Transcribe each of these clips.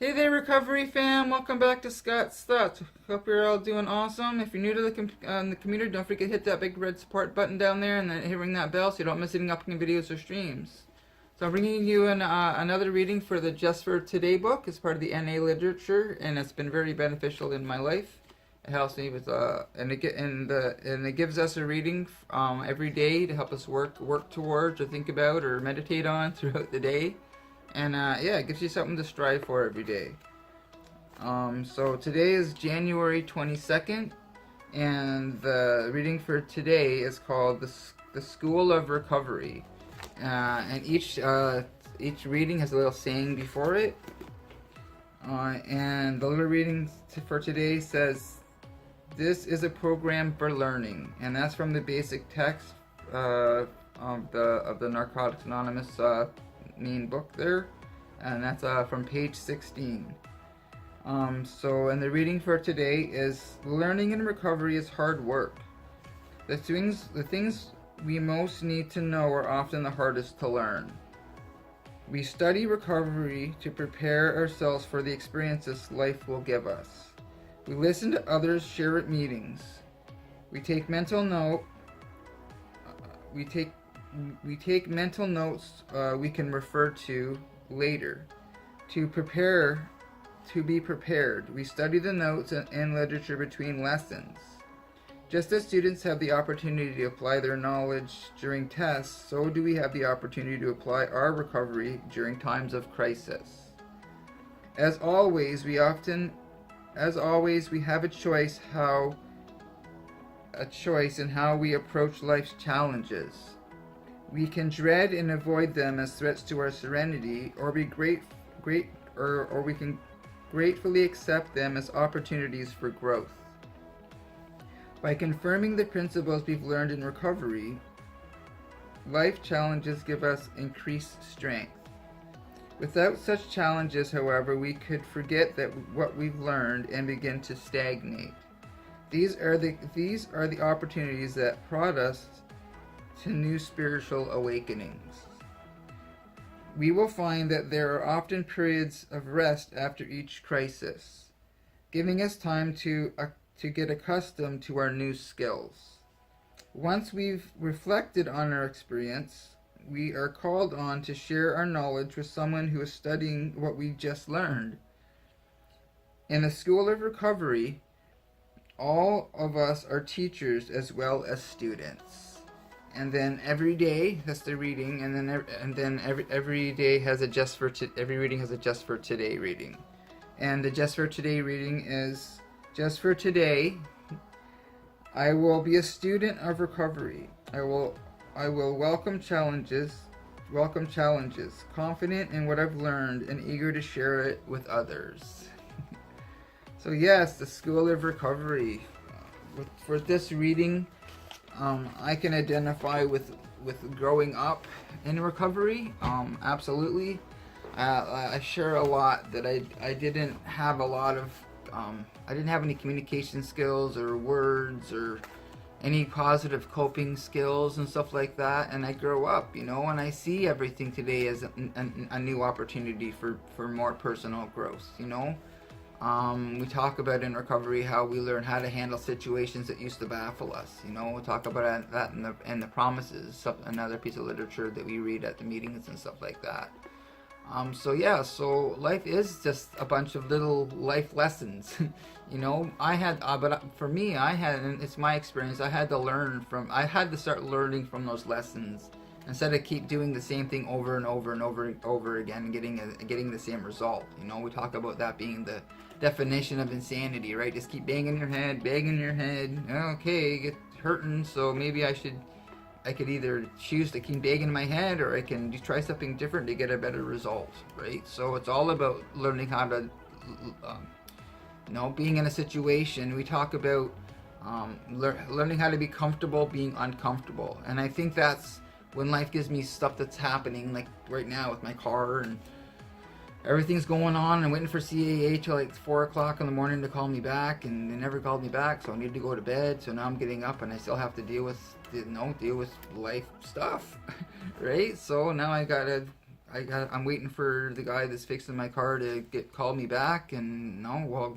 Hey there, Recovery fam! Welcome back to Scott's Thoughts. Hope you're all doing awesome. If you're new to the community, don't forget to hit that big red support button down there and then ring that bell so you don't miss any upcoming videos or streams. So I'm bringing you another reading for the Just for Today book as part of the NA literature, and it's been very beneficial in my life. It helps me with and it gives us a reading every day to help us work towards or think about or meditate on throughout the day. And yeah, it gives you something to strive for every day. So today is January 22nd, and the reading for today is called the School of Recovery. And each reading has a little saying before it. And the little reading for today says, "This is a program for learning," and that's from the basic text of the Narcotics Anonymous main book there, and that's from page 16. And the reading for today is, "Learning and recovery is hard work. The things we most need to know are often the hardest to learn. We study recovery to prepare ourselves for the experiences life will give us. We listen to others share at meetings. We take mental note. We take mental notes we can refer to later. To be prepared, we study the notes and literature between lessons. Just as students have the opportunity to apply their knowledge during tests, so do we have the opportunity to apply our recovery during times of crisis. As always, we have a choice in how we approach life's challenges. We can dread and avoid them as threats to our serenity, or we can gratefully accept them as opportunities for growth. By confirming the principles we've learned in recovery, life challenges give us increased strength. Without such challenges, however, we could forget that what we've learned and begin to stagnate. These are the opportunities that prod us to new spiritual awakenings. We will find that there are often periods of rest after each crisis, giving us time to get accustomed to our new skills. Once we've reflected on our experience, we are called on to share our knowledge with someone who is studying what we just learned. In the School of Recovery, all of us are teachers as well as students. And then every day, that's the reading, and then every day has every reading has a Just for Today reading. And the Just for Today reading is, "Just for today, I will be a student of recovery. I will welcome challenges, confident in what I've learned and eager to share it with others." So yes, the School of Recovery. For this reading, I can identify with growing up in recovery. Absolutely. I share a lot that I didn't have a lot of. I didn't have any communication skills or words or any positive coping skills and stuff like that. And I grow up, and I see everything today as a new opportunity for more personal growth. We talk about in recovery how we learn how to handle situations that used to baffle us. We talk about that in the Promises, another piece of literature that we read at the meetings and stuff like that. So life is just a bunch of little life lessons. But for me, and it's my experience, I had to start learning from those lessons instead of keep doing the same thing over and over and over again and getting the same result. We talk about that being the definition of insanity, right? Just keep banging your head. Okay, get hurting, so maybe I could either choose to keep banging my head, or I can try something different to get a better result, right? So it's all about learning how to, being in a situation. We talk about learning how to be comfortable being uncomfortable, and I think that's when life gives me stuff that's happening, like right now with my car and everything's going on. I'm waiting for CAA till like 4 o'clock in the morning to call me back, and they never called me back, so I need to go to bed. So now I'm getting up and I still have to deal with life stuff, right? So now I gotta I'm waiting for the guy that's fixing my car to call me back, and no, well,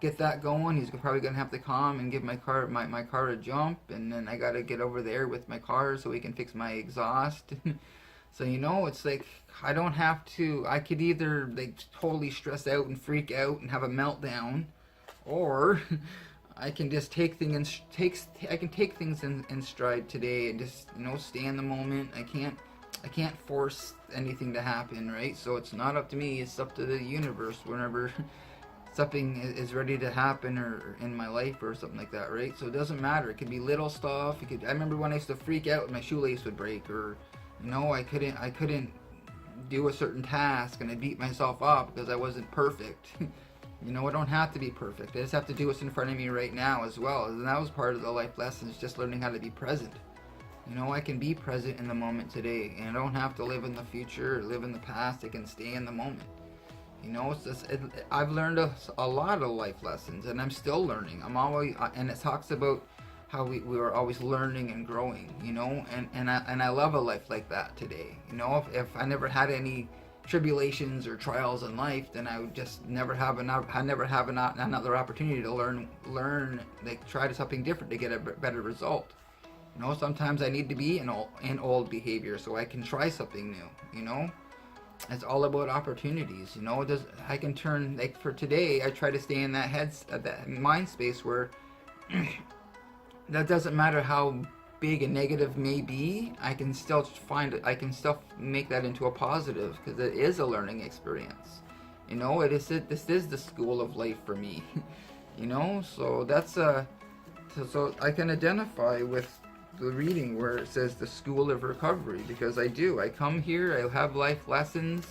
get that going. He's probably gonna have to come and give my car a jump, and then I gotta get over there with my car so he can fix my exhaust. So it's like I don't have to. I could either like totally stress out and freak out and have a meltdown, or I can just take things in stride today and just stay in the moment. I can't force anything to happen, right? So it's not up to me. It's up to the universe whenever something is ready to happen or in my life or something like that, right? So it doesn't matter. It could be little stuff. I remember when I used to freak out and my shoelace would break, or I couldn't do a certain task and I beat myself up because I wasn't perfect. I don't have to be perfect. I just have to do what's in front of me right now as well. And that was part of the life lessons, just learning how to be present. I can be present in the moment today, and I don't have to live in the future or live in the past. I can stay in the moment. I've learned a lot of life lessons, and I'm still learning. And it talks about how we are always learning and growing, and I love a life like that today. If I never had any tribulations or trials in life, then I would just never have another opportunity to learn, like try something different to get a better result. Sometimes I need to be in old behavior so I can try something new. It's all about opportunities. I can turn, like for today, I try to stay in that mind space where that doesn't matter how big a negative may be, I can still make that into a positive, because it is a learning experience. This is the school of life for me. So that's so I can identify with the reading where it says the school of recovery, because I come here, I have life lessons,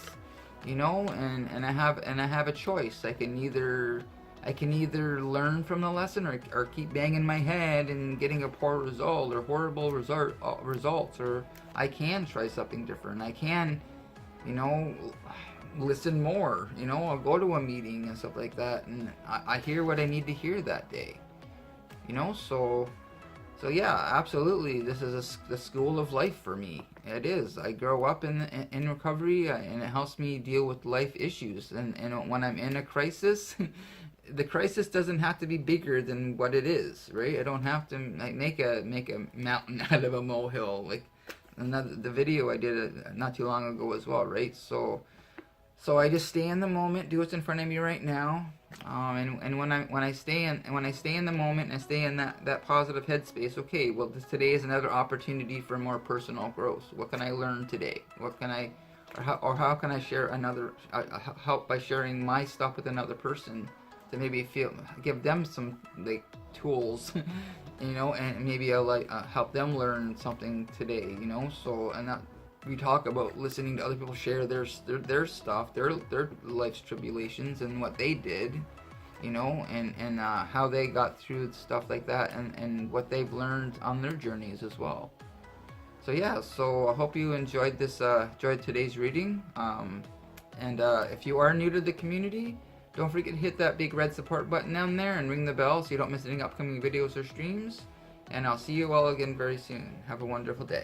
and I have a choice. I can either learn from the lesson or keep banging my head and getting a poor result or horrible results, or I can try something different. I can listen more. I'll go to a meeting and stuff like that, and I hear what I need to hear that day. So yeah, absolutely. This is the school of life for me. It is. I grow up in recovery, and it helps me deal with life issues. And when I'm in a crisis, the crisis doesn't have to be bigger than what it is, right? I don't have to make a mountain out of a molehill, like the video I did not too long ago as well, right? So I just stay in the moment, do what's in front of me right now. And when I stay in the moment and I stay in that positive headspace, okay, well, today is another opportunity for more personal growth. What can I learn today? How can I share help by sharing my stuff with another person to maybe give them some like tools, and maybe I'll help them learn something today, So we talk about listening to other people share their stuff, their life's tribulations and what they did, and how they got through stuff like that, and what they've learned on their journeys as well. So yeah, so I hope you enjoyed today's reading. And if you are new to the community, don't forget to hit that big red support button down there and ring the bell so you don't miss any upcoming videos or streams. And I'll see you all again very soon. Have a wonderful day.